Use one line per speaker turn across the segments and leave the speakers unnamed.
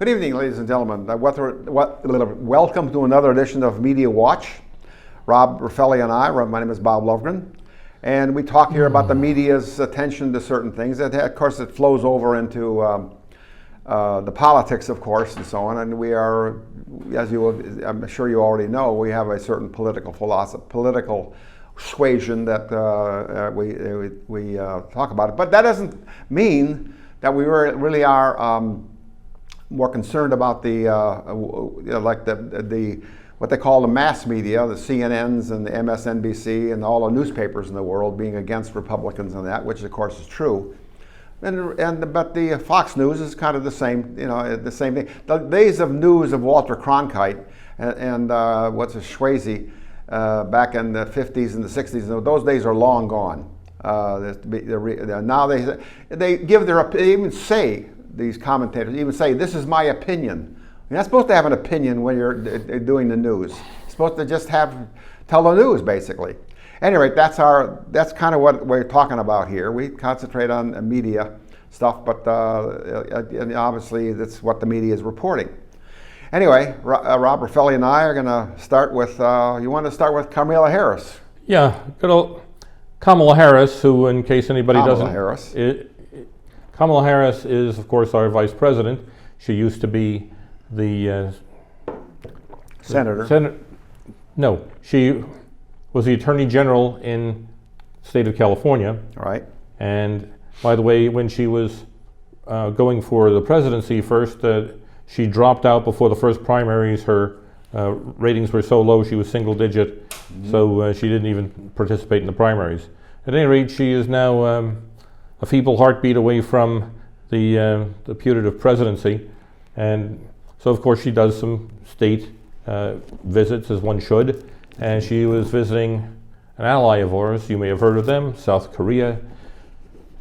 Good evening, ladies and gentlemen. Welcome to another edition of Media Watch. Rob Raffelli and my name is Bob Lovgren, and we talk here about the media's attention to certain things. Of course, it flows over into the politics, of course, and so on. And we are, I'm sure you already know, we have a certain political philosophy, political persuasion that we talk about it. But that doesn't mean that we really are more concerned about the what they call the mass media, the CNNs and the MSNBC and all the newspapers in the world being against Republicans and that, which of course is true. But the Fox News is kind of the same, the same thing. The days of news of Walter Cronkite and what's a Swayze back in the 50s and the 60s, those days are long gone. Now they even say, these commentators even say, this is my opinion. You're not supposed to have an opinion when you're doing the news. You're supposed to just tell the news, basically. Anyway, that's kind of what we're talking about here. We concentrate on media stuff, but and obviously that's what the media is reporting. Anyway, Rob Raffelli and I are going to start with, you want to start with Kamala Harris?
Yeah, good old Kamala Harris, who, in case anybody doesn't... Kamala Harris is, of course, our vice president. She used to be the...
Senator.
No, she was the Attorney General in the state of California.
Right.
And by the way, when she was going for the presidency first, she dropped out before the first primaries. Her ratings were so low, she was single digit, so she didn't even participate in the primaries. At any rate, she is now a feeble heartbeat away from the putative presidency. And so, of course, she does some state visits, as one should. And she was visiting an ally of ours. You may have heard of them, South Korea.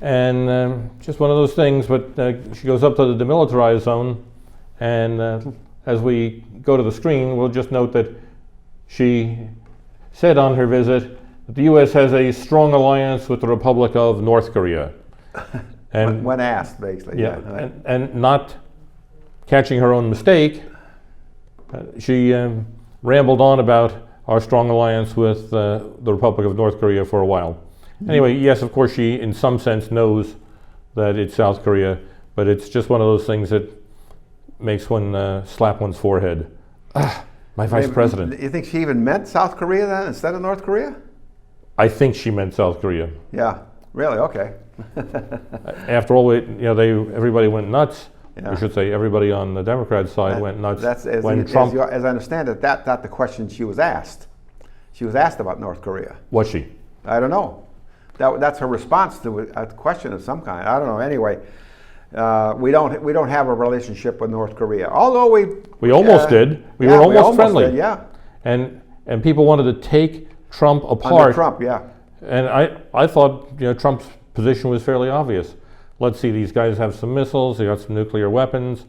And just one of those things, but she goes up to the demilitarized zone. And as we go to the screen, we'll just note that she said on her visit that the U.S. has a strong alliance with the Republic of North Korea.
And when asked, basically.
Yeah, right. and not catching her own mistake, she rambled on about our strong alliance with the Republic of North Korea for a while. Anyway, yes, of course, she in some sense knows that it's South Korea, but it's just one of those things that makes one slap one's forehead. My vice president.
You think she even meant South Korea then instead of North Korea?
I think she meant South Korea.
Yeah, really? Okay.
After all, everybody went nuts. Yeah. I should say everybody on the Democrat side went nuts.
Trump. As I understand it, that's not the question she was asked. She was asked about North Korea.
Was she?
I don't know. That's her response to a question of some kind. I don't know. Anyway, we don't have a relationship with North Korea. Although we
almost did. We were almost friendly.
Did, yeah.
And people wanted to take Trump apart.
Under Trump, yeah. And
I thought Trump's position was fairly obvious. Let's see, these guys have some missiles, they got some nuclear weapons,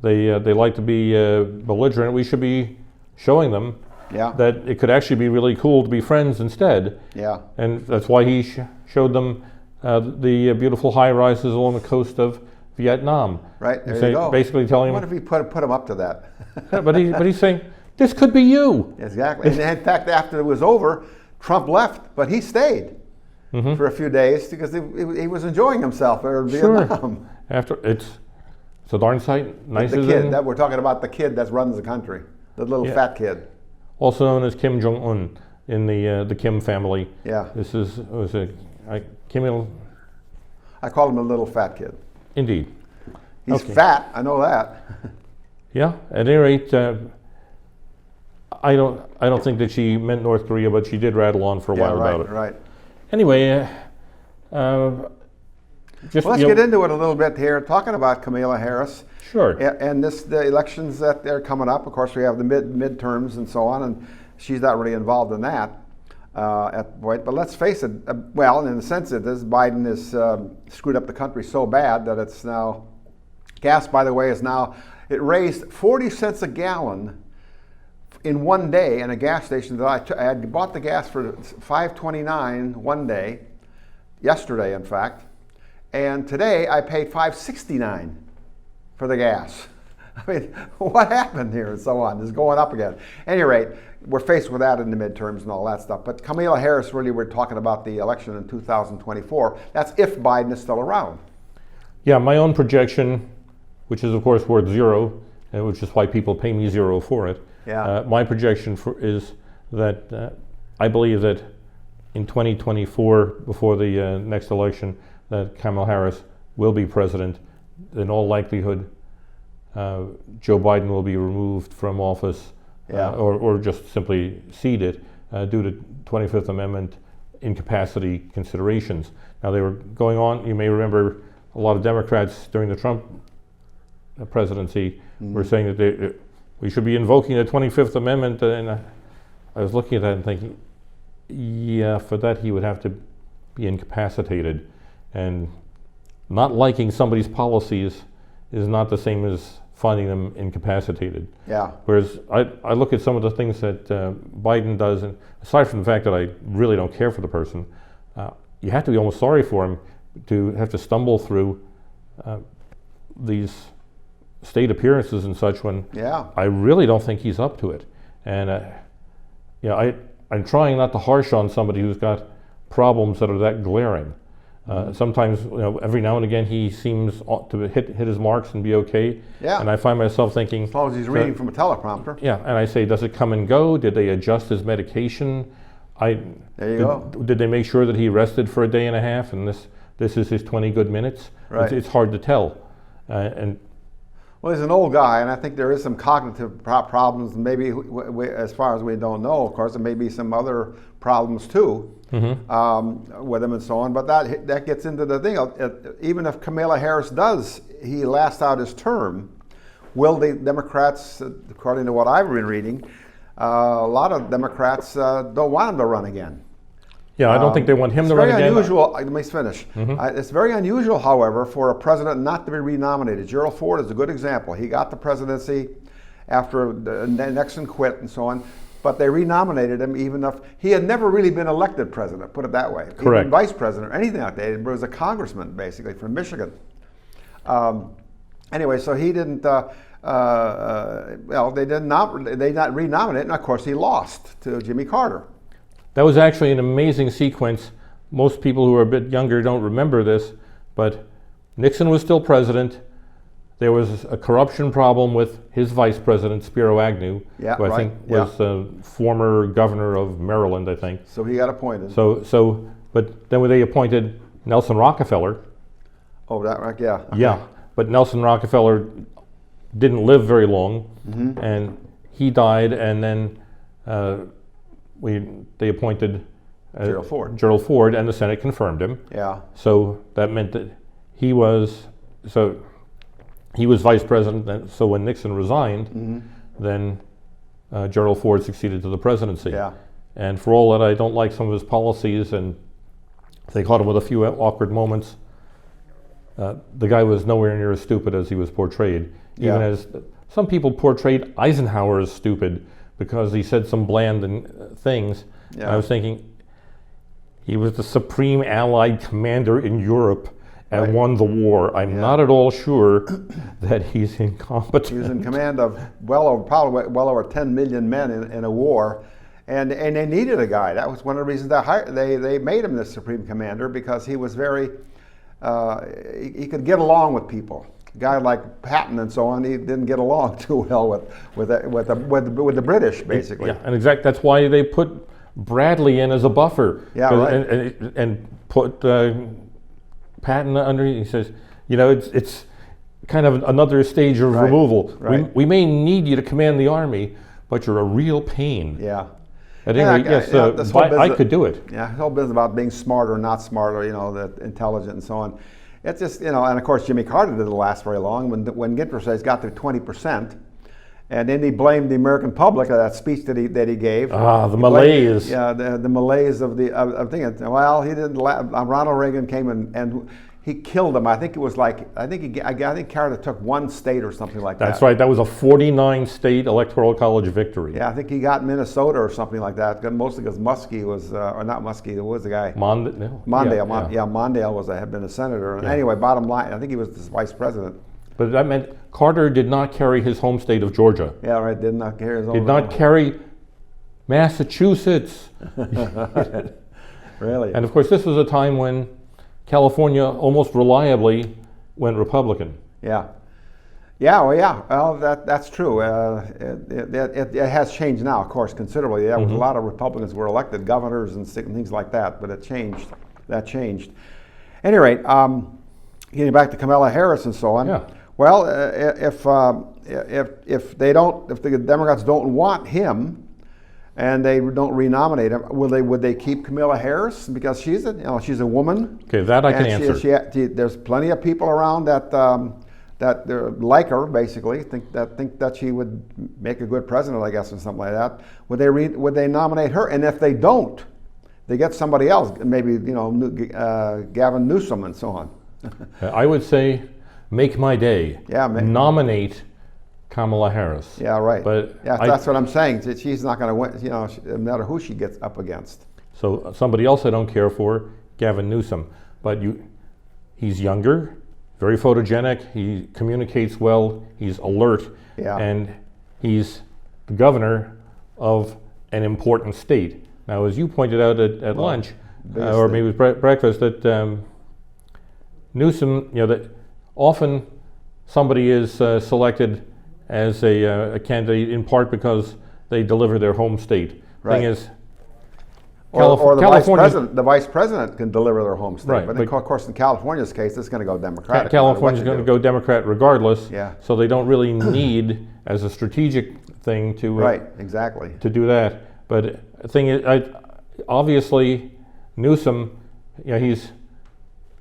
they like to be belligerent. We should be showing them that it could actually be really cool to be friends instead.
Yeah.
And that's why he showed them the beautiful high-rises along the coast of Vietnam.
Right, there you go.
Basically telling him...
What if we put him up to that?
but he's saying, this could be you.
Exactly. And in fact, after it was over, Trump left, but he stayed. For a few days because he was enjoying himself in Vietnam.
It's a darn sight. Nice
the kid that we're talking about, the kid that runs the country, the little fat kid,
also known as Kim Jong-un in the Kim family.
Yeah,
this was Kim Il.
I call him a little fat kid.
Indeed,
he's fat. I know that.
Yeah. At any rate, I don't think that she meant North Korea, but she did rattle on for a while about it.
Right.
Anyway,
let's get into it a little bit here, talking about Kamala Harris.
Sure.
And the elections that are coming up. Of course, we have the midterms and so on, and she's not really involved in that at the point. But let's face it. Well, in the sense that Biden has screwed up the country so bad that it's now gas. By the way, it raised 40 cents a gallon in one day in a gas station that I had bought the gas for $5.29 one day, yesterday in fact, and today I paid $5.69 for the gas. I mean, what happened here and so on. It's going up again. At any rate, we're faced with that in the midterms and all that stuff. But Kamala Harris, really, we're talking about the election in 2024. That's if Biden is still around.
Yeah, my own projection, which is of course worth zero, which is why people pay me zero for it.
Yeah.
My projection is that I believe that in 2024, before the next election, that Kamala Harris will be president. In all likelihood, Joe Biden will be removed from office,
Yeah.
or just simply seated due to 25th Amendment incapacity considerations. Now, they were going on, you may remember, a lot of Democrats during the Trump presidency were saying that we should be invoking the 25th Amendment, and I was looking at that and thinking, yeah, for that he would have to be incapacitated, and not liking somebody's policies is not the same as finding them incapacitated.
Yeah.
Whereas I look at some of the things that Biden does, and aside from the fact that I really don't care for the person, you have to be almost sorry for him to have to stumble through these state appearances and such when
Yeah.
I really don't think he's up to it. And I'm trying not to harsh on somebody who's got problems that are that glaring. Sometimes, every now and again he seems to hit his marks and be okay.
Yeah.
And I find myself thinking,
As long as he's reading from a teleprompter.
yeah, and I say, does it come and go? Did they adjust his medication?
There you go.
Did they make sure that he rested for a day and a half and this is his 20 good minutes?
Right.
It's hard to tell. And
Well, he's an old guy, and I think there is some cognitive problems, and maybe as far as we don't know, of course, there may be some other problems too with him and so on. But that gets into the thing. Even if Kamala Harris he lasts out his term, will the Democrats, according to what I've been reading, a lot of Democrats don't want him to run again.
yeah, I don't think they want him to run
It's very
again.
unusual. Let me finish. It's very unusual, however, for a president not to be renominated. Gerald Ford is a good example. He got the presidency after Nixon quit and so on, but they renominated him even if he had never really been elected president, put it that way.
Correct.
Even vice president or anything like that. He was a congressman, basically, from Michigan. Anyway, so he didn't, they did not renominate, and of course he lost to Jimmy Carter.
That was actually an amazing sequence. Most people who are a bit younger don't remember this, but Nixon was still president. There was a corruption problem with his vice president, Spiro Agnew,
Yeah,
who I
right,
think was a former governor of Maryland, I think.
So he got appointed.
But then when they appointed Nelson Rockefeller,
Oh, that right? Yeah.
yeah, but Nelson Rockefeller didn't live very long, and he died, and then they appointed
Gerald Ford.
and the Senate confirmed him.
Yeah.
So that meant that he was vice president. And so when Nixon resigned, then Gerald Ford succeeded to the presidency.
Yeah.
And for all that I don't like some of his policies, and they caught him with a few awkward moments, the guy was nowhere near as stupid as he was portrayed. Even
Yeah.
as some people portrayed Eisenhower as stupid because he said some bland things.
Yeah.
And I was thinking, he was the supreme Allied commander in Europe and
Right.
won the war. I'm not at all sure that he's incompetent.
He was in command of probably well over 10 million men in a war, and they needed a guy. That was one of the reasons they made him the supreme commander, because he was very he could get along with people. A guy like Patton and so on, he didn't get along too well with the British, basically.
Yeah, and that's why they put Bradley in as a buffer.
Yeah, right.
And put Patton under. He says, it's kind of another stage of removal.
Right.
We may need you to command the army, but you're a real pain.
Yeah.
At any rate, yes, I could do it.
Yeah, the whole business about being smarter or not smarter, the intelligent and so on. It's just, and of course Jimmy Carter didn't last very long when interest rates got to 20%. And then he blamed the American public for that speech that he gave.
The malaise.
The malaise of thinking. Well, he didn't. Ronald Reagan came and he killed him. I think it was I think Carter took one state or something like that.
That's right. That was a 49-state electoral college victory.
Yeah, I think he got Minnesota or something like that. Mostly because Muskie was, or not Muskie. There was a guy.
Mondale.
Mondale. Mondale had been a senator. And anyway, bottom line, I think he was the vice president.
But that meant Carter did not carry his home state of Georgia.
Yeah, right. Did not carry his own.
Did not carry Massachusetts.
Really.
And of course, this was a time when California almost reliably went Republican.
Yeah. Yeah, well, yeah. Well, that's true. It has changed now, of course, considerably. There was a lot of Republicans were elected governors and things like that, but it changed. That changed. At any rate, getting back to Kamala Harris and so on.
Yeah.
Well, if the Democrats don't want him, and they don't renominate him, would they keep Kamala Harris because she's a woman?
Okay, that I can answer.
There's plenty of people around that like her, basically, think that she would make a good president, I guess, or something like that. Would they nominate her? And if they don't, they get somebody else, maybe Gavin Newsom and so on.
I would say, make my day.
Yeah,
nominate Kamala Harris.
Yeah, right.
But
yeah, that's what I'm saying. She's not going to win. No matter who she gets up against.
So somebody else I don't care for, Gavin Newsom. But he's younger, very photogenic. He communicates well. He's alert, and he's the governor of an important state. Now, as you pointed out at lunch, or maybe it was breakfast, that Newsom, that often somebody is selected as a candidate in part because they deliver their home state.
Right.
Thing is,
or the vice president can deliver their home state.
Right,
but of course, in California's case, it's going to go Democratic.
California's going to go Democrat regardless.
Yeah.
So they don't really need, as a strategic thing, to
exactly
to do that. But the thing is, obviously, Newsom, he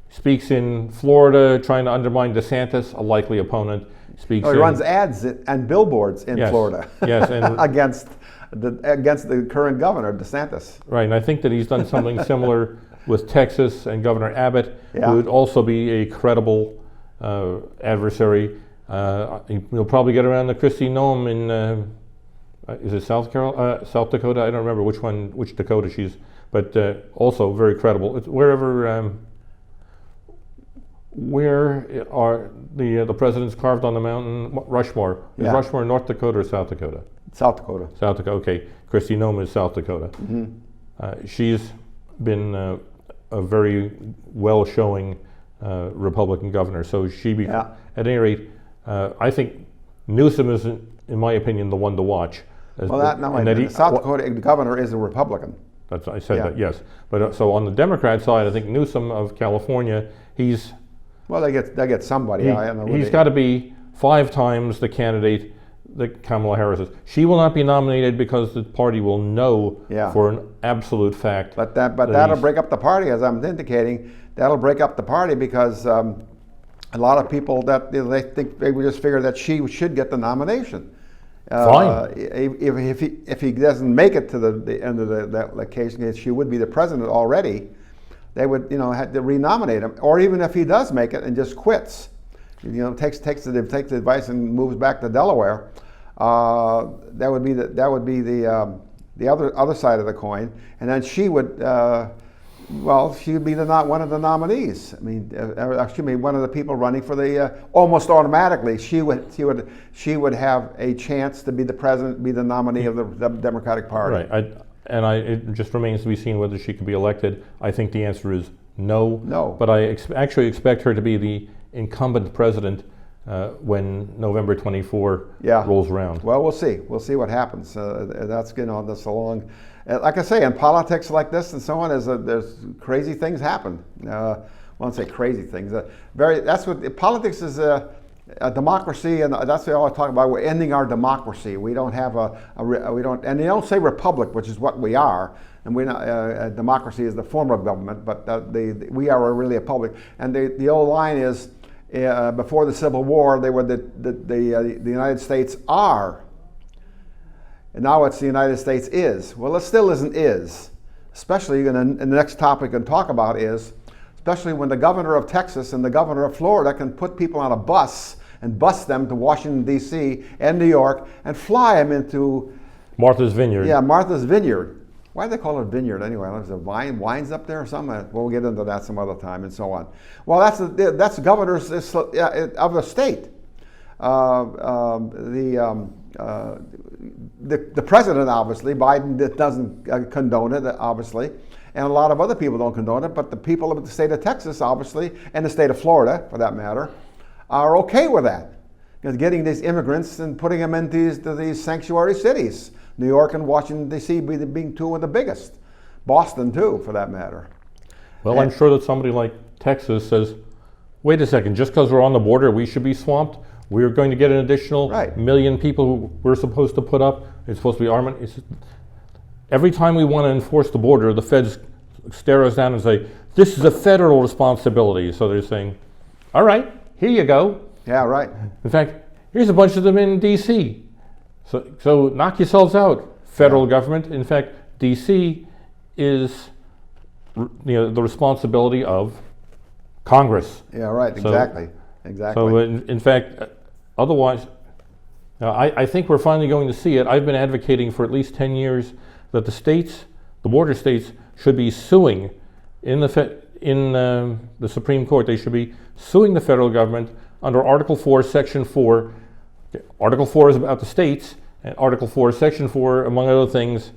speaks in Florida, trying to undermine DeSantis, a likely opponent.
He runs ads and billboards in Florida.
Yes, and
against the current governor, DeSantis.
Right, and I think that he's done something similar with Texas and Governor Abbott, who would also be a credible adversary. He'll probably get around the Kristi Noem in, is it South Dakota? I don't remember which Dakota she's, but also very credible. It's wherever. Where are the presidents carved on the mountain? Rushmore. Is Rushmore North Dakota or South Dakota?
South Dakota.
South Dakota. Okay. Kristi Noem is South Dakota. She's been a very well-showing Republican governor. So at any rate, I think Newsom is, in my opinion, the one to watch.
The South Dakota governor is a Republican.
I said that, yes. But so on the Democrat side, I think Newsom of California, he's...
Well, they get somebody.
He's got to be 5 times the candidate that Kamala Harris is. She will not be nominated because the party will know for an absolute fact.
But that'll break up the party, as I'm indicating. That'll break up the party because a lot of people they would just figure that she should get the nomination.
Fine.
If he doesn't make it to the end of the case, she would be the president already. They would, have to renominate him, or even if he does make it and just quits, takes the advice and moves back to Delaware. That would be the other side of the coin, and then she would, she would be one of the nominees. I mean, one of the people running for the almost automatically. She would have a chance to be the president, be the nominee of the Democratic Party.
Right. It just remains to be seen whether she can be elected. I think the answer is no.
No.
But I actually expect her to be the incumbent president when November 24 rolls around.
Well, we'll see. We'll see what happens. That's that's a long. Like I say, in politics like this and so on, there's crazy things happen. I won't say crazy things. That's what politics is. A democracy, and that's what they always talk about. We're ending our democracy. We don't have we don't, and they don't say republic, which is what we are. And we're not. A democracy is the form of government, but we are really a public. And the old line is, before the Civil War, they were the United States are. And now it's the United States is. Well, it still isn't is. Especially and the next topic we can talk about is, especially when the governor of Texas and the governor of Florida can put people on a bus and bus them to Washington, D.C. and New York and fly them into
Martha's Vineyard.
Yeah, Martha's Vineyard. Why do they call it vineyard anyway? There's a wines up there or something? We'll get into that some other time and so on. Well, that's governors of the state. The president, obviously, Biden doesn't condone it, obviously, and a lot of other people don't condone it, but the people of the state of Texas, obviously, and the state of Florida, for that matter, are okay with that. Because getting these immigrants and putting them into these sanctuary cities, New York and Washington, D.C. being two of the biggest. Boston, too, for that matter.
Well, I'm sure that somebody like Texas says, wait a second, just because we're on the border, we should be swamped? We're going to get an additional million people who we're supposed to put up. It's supposed to be armament. Every time we want to enforce the border, the feds stare us down and say, this is a federal responsibility. So they're saying, all right, here you go.
Yeah, right.
In fact, here's a bunch of them in D.C. So knock yourselves out, federal government. In fact, D.C. is the responsibility of Congress.
Yeah, right,
So-
exactly.
So in fact, otherwise, I think we're finally going to see it. I've been advocating for at least 10 years that the states, the border states, should be suing in the Supreme Court. They should be suing the federal government under Article 4, Section 4. Article 4 is about the states, and Article 4, Section 4, among other things,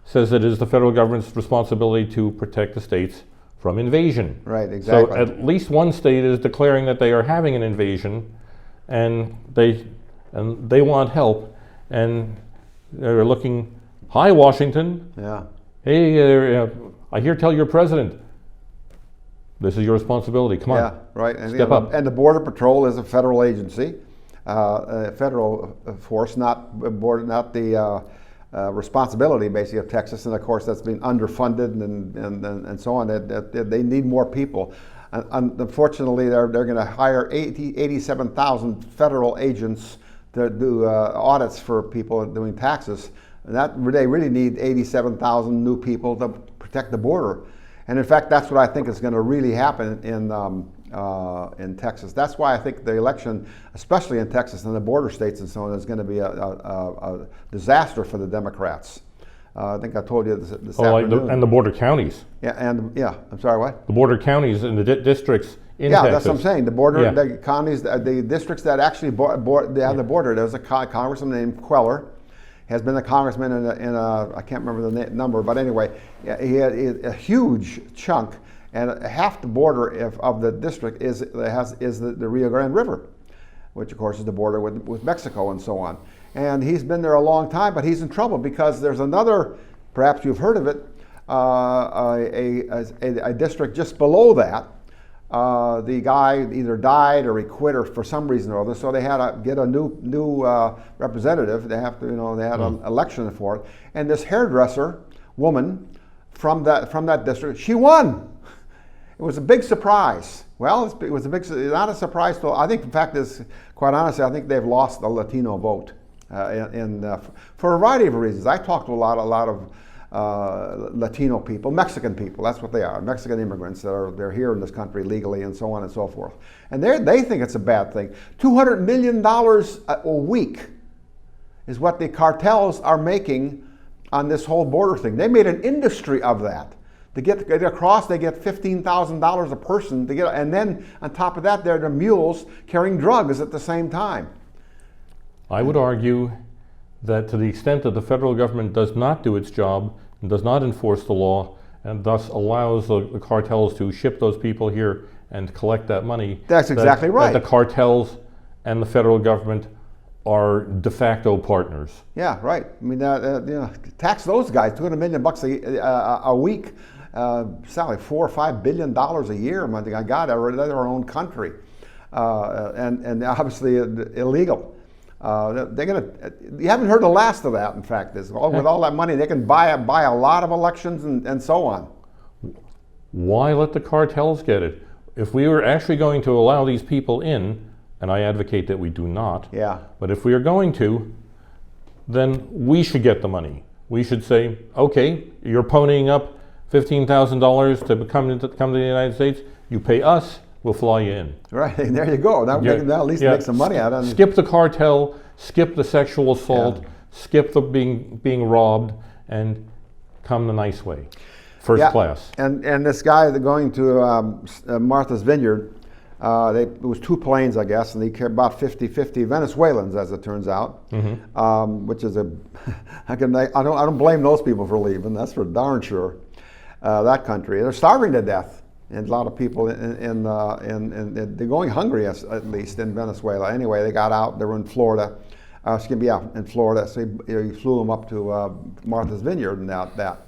says that it is the federal government's responsibility to protect the states from invasion.
Right, exactly.
So at least one state is declaring that they are having an invasion, and they want help, and they're looking, hi Washington,
Yeah.
hey, tell your president, this is your responsibility, come on.
Yeah, right. And,
Step up.
And the Border Patrol is a federal agency, a federal force, not the responsibility, basically, of Texas. And of course, that's been underfunded and so on. They need more people. Unfortunately, they're going to hire 87,000 federal agents to do audits for people doing taxes. And they really need 87,000 new people to protect the border. And in fact, that's what I think is going to really happen in Texas. That's why I think the election, especially in Texas and the border states and so on, is going to be a disaster for the Democrats. I think I told you this afternoon.
And the border counties.
I'm sorry, what?
The border counties and the districts in Texas.
Yeah, that's what I'm saying. The border,
Yeah.
the counties, the districts that actually they have the border. There's a congressman named Queller, has been a congressman in a I can't remember the number, but anyway, he had a huge chunk, and half the border of the district is the Rio Grande River, which of course is the border with Mexico and so on. And he's been there a long time, but he's in trouble because there's another, perhaps you've heard of it, a district just below that. The guy either died or he quit or for some reason or other, so they had to get a new representative. They have to, they had an election for it. And this hairdresser woman from that district, she won. It was a big surprise. Well, it was not a surprise to. I think the fact is, quite honestly, I think they've lost the Latino vote, for a variety of reasons. I talked to a lot of Latino people, Mexican people. That's what they are, Mexican immigrants they're here in this country legally and so on and so forth. And they think it's a bad thing. $200 million a week is what the cartels are making on this whole border thing. They made an industry of that. To get across, they get $15,000 a person to get, and then on top of that, they're the mules carrying drugs at the same time.
I would argue that to the extent that the federal government does not do its job and does not enforce the law and thus allows the cartels to ship those people here and collect that money.
That's exactly right.
That the cartels and the federal government are de facto partners.
Yeah, right. I mean, tax those guys $200 million a week. Sally, $4 or $5 billion a year. I think I got their own country, and obviously illegal. They're gonna. You haven't heard the last of that. In fact, with all that money, they can buy a lot of elections and so on.
Why let the cartels get it? If we were actually going to allow these people in, and I advocate that we do not.
Yeah.
But if we are going to, then we should get the money. We should say, okay, you're ponying up $15,000 to come to the United States. You pay us, we'll fly you in.
Right, and there you go. Now at least make some money out of it.
Skip the cartel, skip the sexual assault, skip the being robbed, and come the nice way, first class.
And this guy going to Martha's Vineyard, It was 2 planes, I guess, and they carried about 50 Venezuelans, as it turns out, which is I don't blame those people for leaving. That's for darn sure. That country, they're starving to death, and a lot of people they're going hungry at least in Venezuela. Anyway, they got out. They were in Florida. In Florida. So he flew them up to Martha's Vineyard and that.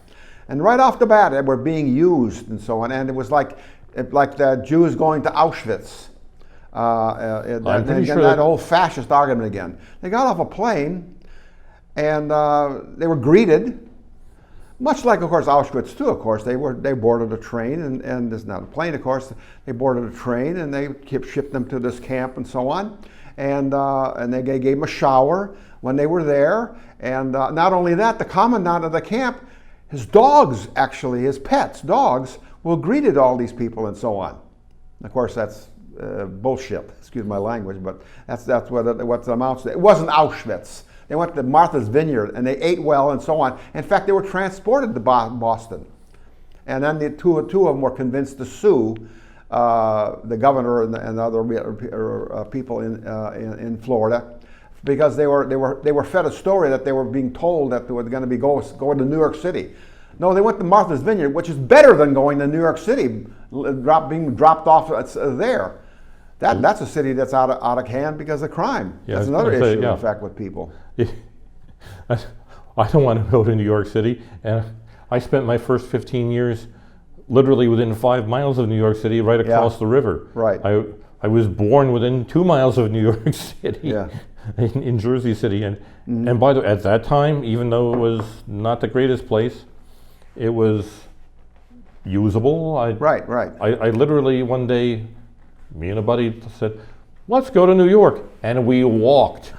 And right off the bat, they were being used and so on, and it was like the Jews going to Auschwitz.
I'm pretty sure
that whole fascist argument again. They got off a plane, and they were greeted, much like, of course, Auschwitz too. Of course, they boarded a train, and there's not a plane. Of course, they boarded a train, and they shipped them to this camp and so on, and they gave them a shower when they were there. And not only that, the commandant of the camp, his dogs, actually, his pets, dogs, greeted all these people and so on. Of course, that's bullshit. Excuse my language, but that's what it amounts to. It wasn't Auschwitz. They went to Martha's Vineyard and they ate well and so on. In fact, they were transported to Boston, and then the two of them were convinced to sue the governor and other people in Florida, because they were fed a story that they were being told that they were going to be going to New York City. No, they went to Martha's Vineyard, which is better than going to New York City, being dropped off there. That's a city that's out of hand because of crime.
Yeah,
that's another issue, in fact, with people.
I don't want to go to New York City, and I spent my first 15 years literally within 5 miles of New York City, right across the river.
Right.
I was born within 2 miles of New York City,
yeah.
in Jersey City, and by the way, at that time, even though it was not the greatest place, it was usable.
Right.
I literally one day, me and a buddy said, let's go to New York. And we walked.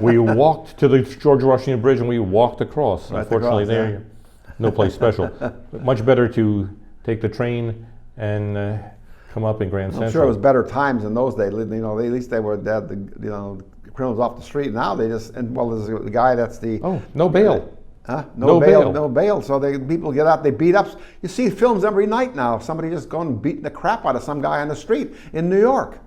We walked to the George Washington Bridge and we walked across.
Right.
Unfortunately,
Yeah.
No place special. But much better to take the train and come up in Grand Central.
I'm sure it was better times in those days. At least they were dead. The criminals off the street. Now they just, there's the guy that's the...
Oh, no bail.
No bail. So people get out, they beat up. You see films every night now. Somebody just going and beating the crap out of some guy on the street in New York.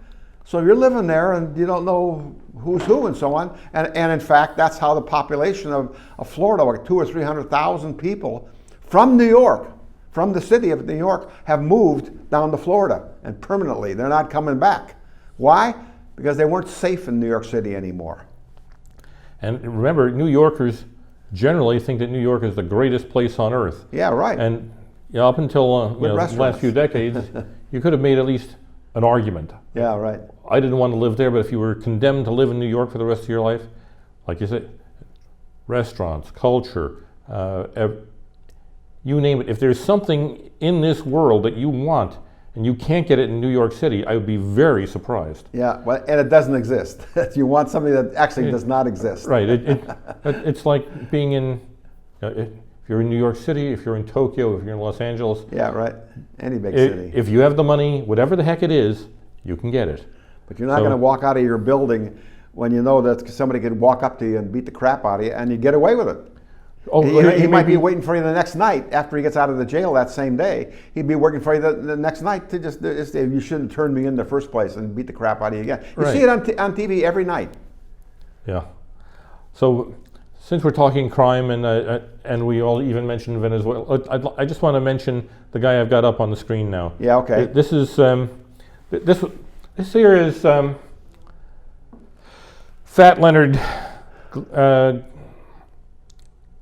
So you're living there and you don't know who's who and so on. And in fact, that's how the population of Florida, like 200,000 or 300,000 people from New York, from the city of New York, have moved down to Florida, and permanently. They're not coming back. Why? Because they weren't safe in New York City anymore.
And remember, New Yorkers generally think that New York is the greatest place on earth.
Yeah, right.
And up until the last few decades, you could have made at least an argument.
Yeah, right.
I didn't want to live there, but if you were condemned to live in New York for the rest of your life, like you said, restaurants, culture, you name it. If there's something in this world that you want and you can't get it in New York City, I would be very surprised.
Yeah, well, and it doesn't exist. You want something that actually does not exist.
Right. It's like being in, if you're in New York City, if you're in Tokyo, if you're in Los Angeles.
Yeah, right. Any big city.
If you have the money, whatever the heck it is, you can get it.
But you're not going to walk out of your building when you know that somebody could walk up to you and beat the crap out of you, and you get away with it.
Oh,
he might be waiting for you the next night after he gets out of the jail that same day. He'd be working for you the next night to just you shouldn't turn me in the first place and beat the crap out of you again. You see it on TV every night.
Yeah. So since we're talking crime and we all even mentioned Venezuela, I just want to mention the guy I've got up on the screen now.
Yeah. Okay.
This is this here is Fat Leonard.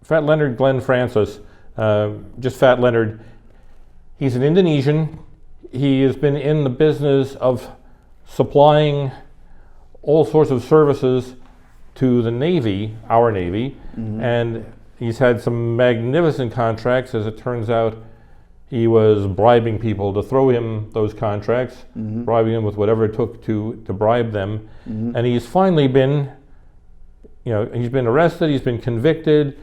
Fat Leonard Glenn Francis, just Fat Leonard. He's an Indonesian. He has been in the business of supplying all sorts of services to the Navy, our Navy, and he's had some magnificent contracts. As it turns out, he was bribing people to throw him those contracts, bribing them with whatever it took to bribe them. And he's finally been, he's been arrested, he's been convicted.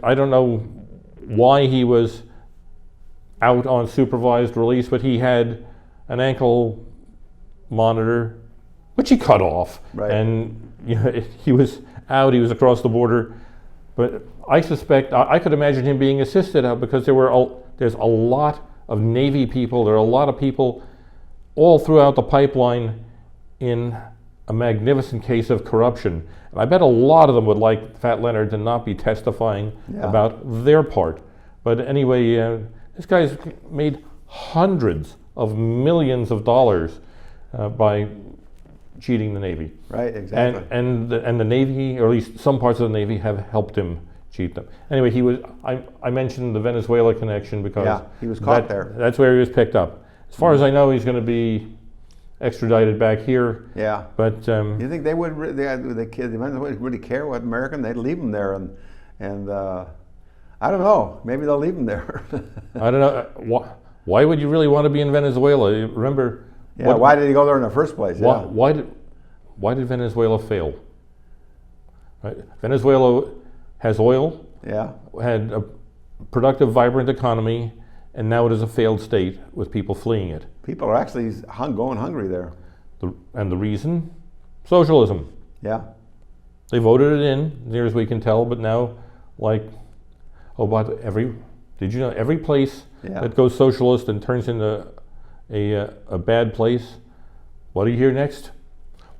I don't know why he was out on supervised release, but he had an ankle monitor, which he cut off.
Right.
And he was out, he was across the border. But I suspect, I could imagine him being assisted out because there's a lot of Navy people, there are a lot of people all throughout the pipeline in a magnificent case of corruption. And I bet a lot of them would like Fat Leonard to not be testifying
Yeah.
about their part. But anyway, this guy's made hundreds of millions of dollars by cheating the Navy.
Right, exactly.
And the Navy, or at least some parts of the Navy, have helped him cheat them. Anyway, I mentioned the Venezuela connection because
Yeah, he was caught there.
That's where he was picked up. As far as I know, he's going to be extradited back here.
Yeah.
But
You think they would? The kids would really care what American? They'd leave him there, and I don't know. Maybe they'll leave him there.
I don't know. Why would you really want to be in Venezuela? You remember?
Yeah. Why did he go there in the first place? Yeah.
Why did Venezuela fail? Right? Venezuela has oil,
Yeah.
had a productive, vibrant economy, and now it is a failed state with people fleeing it.
People are actually going hungry there.
And the reason? Socialism.
Yeah.
They voted it in, near as we can tell, but now, did you know every place
Yeah.
that goes socialist and turns into a bad place, what do you hear next?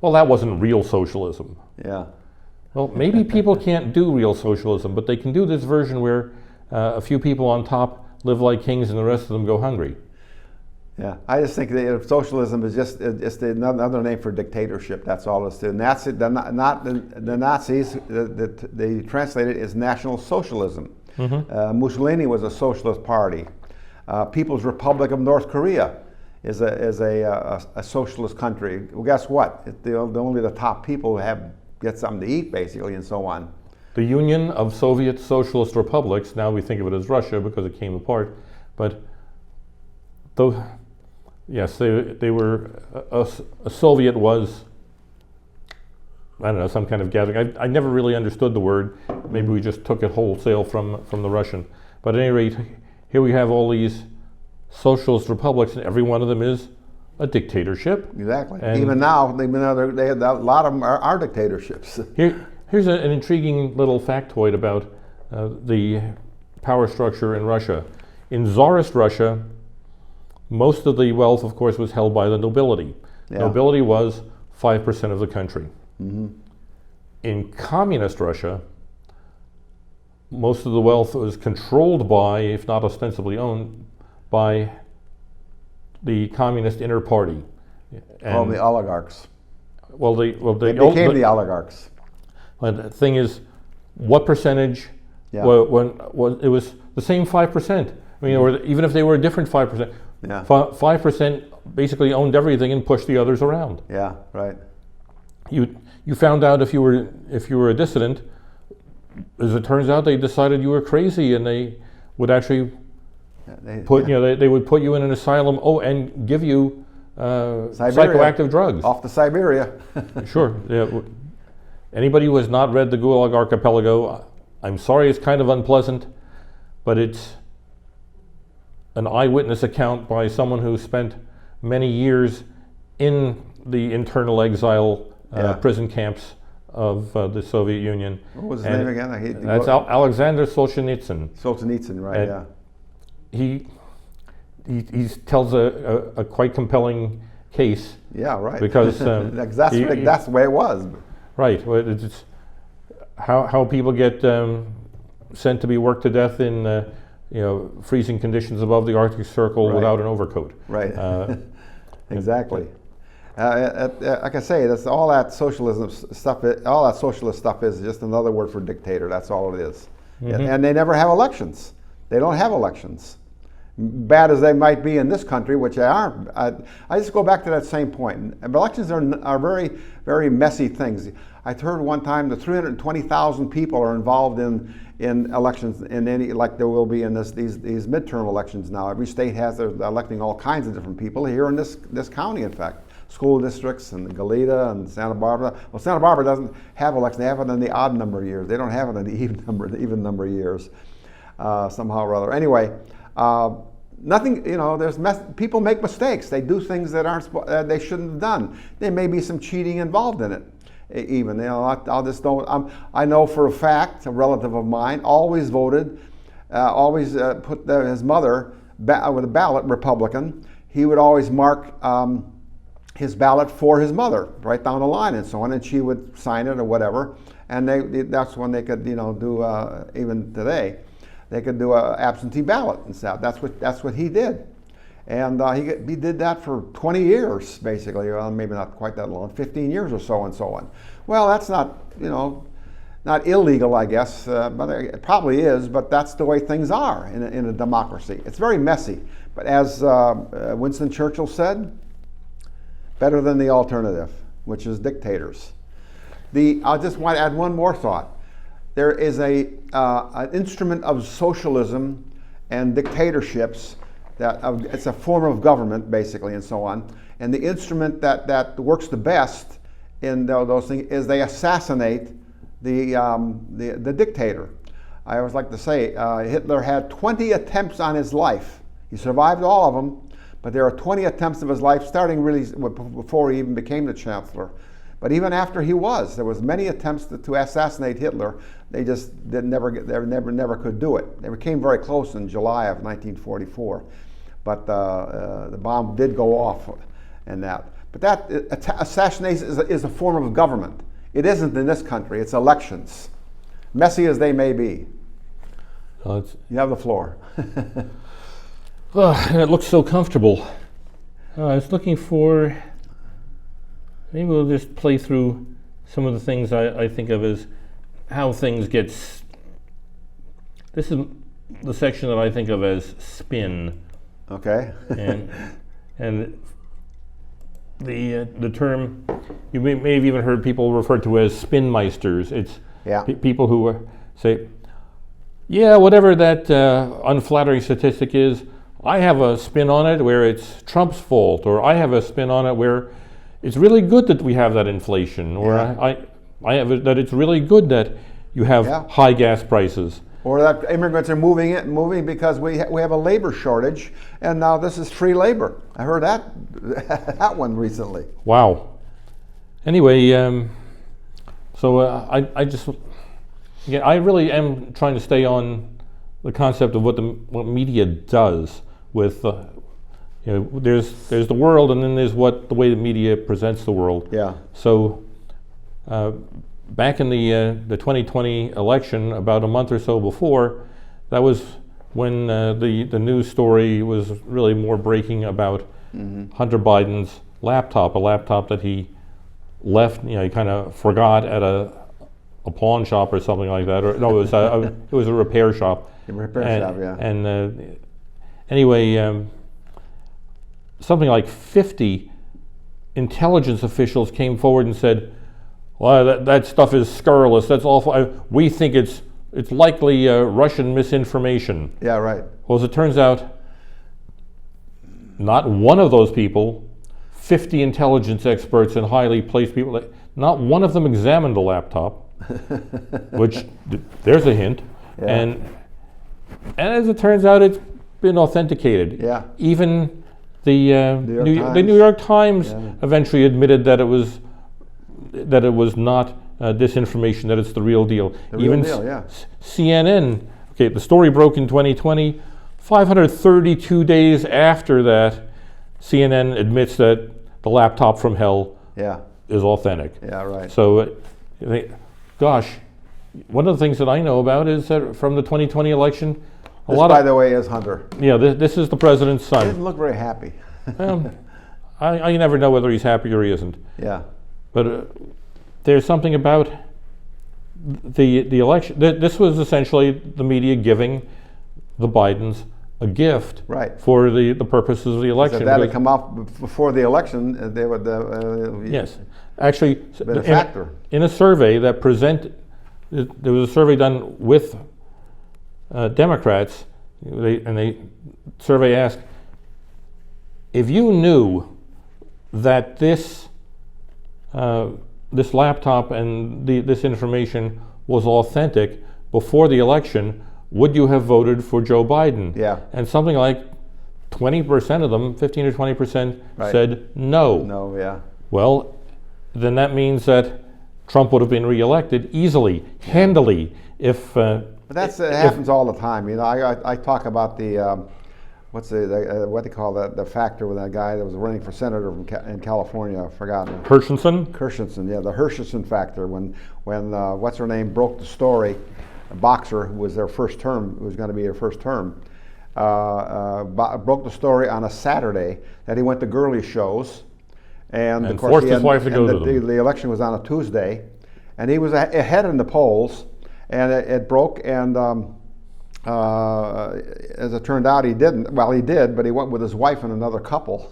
Well, that wasn't real socialism.
Yeah.
Well, maybe people can't do real socialism, but they can do this version where a few people on top live like kings and the rest of them go hungry.
Yeah, I just think that socialism is just another name for dictatorship. That's all it's to. The Nazis, they translate it as National Socialism. Mussolini was a socialist party. People's Republic of North Korea is a socialist country. Well, guess what? Only the top people get something to eat, basically, and so on.
The Union of Soviet Socialist Republics, now we think of it as Russia because it came apart, but though, yes, they were, a Soviet was, I don't know, some kind of gathering. I never really understood the word. Maybe we just took it wholesale from the Russian. But at any rate, here we have all these socialist republics, and every one of them is a dictatorship.
Exactly.
And
even now, a lot of them are dictatorships.
Here's an intriguing little factoid about the power structure in Russia. In Tsarist Russia, most of the wealth, of course, was held by the nobility.
Yeah.
Nobility was 5% of the country. In communist Russia, most of the wealth was controlled by, if not ostensibly owned, by the communist inner party.
All the oligarchs.
They
became the oligarchs.
But the thing is, what percentage?
Yeah.
It was the same 5%. I mean, or even if they were a different 5%,
Yeah.
5% basically owned everything and pushed the others around.
Yeah, right.
You found out if you were a dissident. As it turns out, they decided you were crazy, and they would actually they would put you in an asylum. Oh, and give you psychoactive drugs.
Off to Siberia.
Sure. Yeah. Anybody who has not read the Gulag Archipelago, I'm sorry, it's kind of unpleasant, but it's an eyewitness account by someone who spent many years in the internal exile prison camps of the Soviet Union.
What was his name again?
That's Alexander Solzhenitsyn.
Solzhenitsyn, right?
And he tells a quite compelling case.
Yeah, right.
Because
that's the way it was.
Right. Well, it's how people get sent to be worked to death in freezing conditions above the Arctic Circle without an overcoat.
Right. Exactly. Like I say, that's all that socialism stuff. All that socialist stuff is just another word for dictator. That's all it is. And they never have elections. They don't have elections. Bad as they might be in this country, which they aren't. I just go back to that same point. Elections are very, very messy things. I heard one time that 320,000 people are involved in elections in any, like there will be in these midterm elections now. Every state they're electing all kinds of different people. Here in this county, in fact, school districts and Goleta and Santa Barbara. Well, Santa Barbara doesn't have elections. They have it in the odd number of years. They don't have it in the even number of years, somehow or other. Anyway. Nothing, people make mistakes. They do things that they shouldn't have done. There may be some cheating involved in it. Even, I'll just don't. I know for a fact, a relative of mine always voted, put his mother with a ballot Republican. he would always mark his ballot for his mother right down the line and so on, and she would sign it or whatever. And that's when they could, do even today, they could do a absentee ballot and stuff. That's what he did, and he did that for 20 years basically, or maybe not quite that long, 15 years or so, and so on. Well, that's not not illegal, I guess, but it probably is. But that's the way things are in a democracy. It's very messy, but as Winston Churchill said, better than the alternative, which is dictators. I just want to add one more thought. There is an instrument of socialism and dictatorships it's a form of government basically, and so on. And the instrument that works the best in those things is they assassinate the dictator. I always like to say Hitler had 20 attempts on his life. He survived all of them, but there are 20 attempts of his life, starting really before he even became the chancellor. But even after there was many attempts to assassinate Hitler. They just never could do it. They came very close in July of 1944, but the bomb did go off, and that. But that assassination is a form of government. It isn't in this country. It's elections, messy as they may be. You have the floor.
It looks so comfortable. I was looking for. Maybe we'll just play through some of the things I think of as how things get. This is the section that I think of as spin.
Okay.
and the term you may have even heard people refer to as spinmeisters. It's people who say, yeah, whatever that unflattering statistic is, I have a spin on it where it's Trump's fault, or I have a spin on it where it's really good that we have that inflation, or I have it that it's really good that you have high gas prices.
Or that immigrants are moving because we have a labor shortage, and now this is free labor. I heard that one recently.
Wow. Anyway, so I really am trying to stay on the concept of what media does with. There's the world, and then there's the way the media presents the world.
Yeah.
So back in the 2020 election, about a month or so before, that was when the news story was really more breaking about Hunter Biden's laptop, a laptop that he left. He kind of forgot at a pawn shop or something like that. Or no, it was a repair shop.
A repair shop, yeah.
And anyway. Something like 50 intelligence officials came forward and said, well, that stuff is scurrilous, that's awful. We think it's likely Russian misinformation.
Yeah, right.
Well, as it turns out, not one of those people, 50 intelligence experts and highly placed people, not one of them examined the laptop, which, there's a hint.
Yeah.
And as it turns out, it's been authenticated.
Yeah.
Even the New York Times eventually admitted that it was not disinformation, that it's the real deal.
Even real deal, yeah.
CNN, the story broke in 2020. 532 days after that, CNN admits that the laptop from hell is authentic.
Yeah, right.
So, gosh, one of the things that I know about is that from the 2020 election,
by the way, is Hunter.
Yeah, this is the president's son.
He didn't look very happy.
I never know whether he's happy or he isn't.
Yeah.
But there's something about the election. This was essentially the media giving the Bidens a gift for the purposes of the election.
So that had come out before the election, they would.
Yes. Actually,
been a factor.
In a survey that there was a survey done with Democrats, the survey asked, if you knew that this laptop and this information was authentic before the election, would you have voted for Joe Biden?
Yeah.
And something like 20% of them, 15 or 20%, said no.
No, yeah.
Well, then that means that Trump would have been reelected easily, handily, if.
But it happens all the time. I talk about the what's what they call the factor with that guy that was running for senator in California? I've forgotten.
Hershenson?
Yeah, the Hershenson factor. When what's her name broke the story, a boxer who was their first term, who was going to be their first term, broke the story on a Saturday that he went to girly shows, and of course
forced his wife to go to them.
The election was on a Tuesday, and he was ahead in the polls, and it broke, and as it turned out, he didn't. Well, he did, but he went with his wife and another couple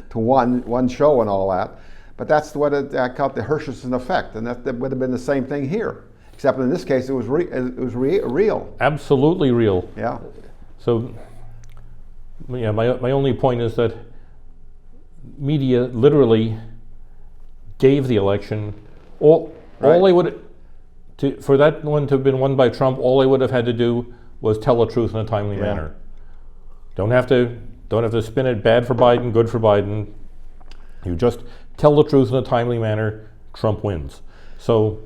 to one show and all that. But that's what I called the Hershenson effect, and that would have been the same thing here, except in this case it was real.
Absolutely real.
Yeah.
So, yeah, my only point is that media literally gave the election all they would for that one to have been won by Trump. All they would have had to do was tell the truth in a timely manner. Don't have to spin it bad for Biden, good for Biden. You just tell the truth in a timely manner. Trump wins. So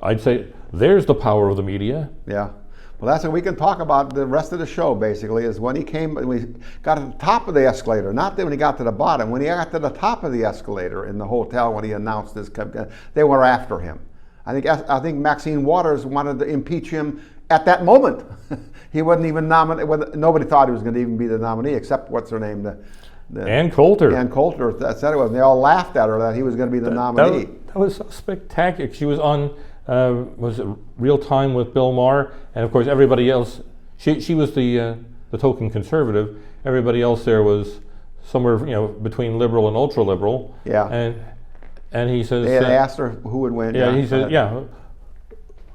I'd say there's the power of the media.
Yeah. Well, that's what we can talk about the rest of the show, basically, is when he got to the top of the escalator, not when he got to the bottom. When he got to the top of the escalator in the hotel when he announced this, they were after him. I think Maxine Waters wanted to impeach him at that moment. He wasn't even nominated. Nobody thought he was going to even be the nominee, except what's her name?
Ann Coulter.
Ann Coulter said it was. And they all laughed at her that he was going to be the nominee.
That was so spectacular. She was on was it Real Time with Bill Maher, and of course everybody else. She was the token conservative. Everybody else there was somewhere between liberal and ultra liberal.
Yeah.
And he says
they had asked her who would win.
Yeah. He said,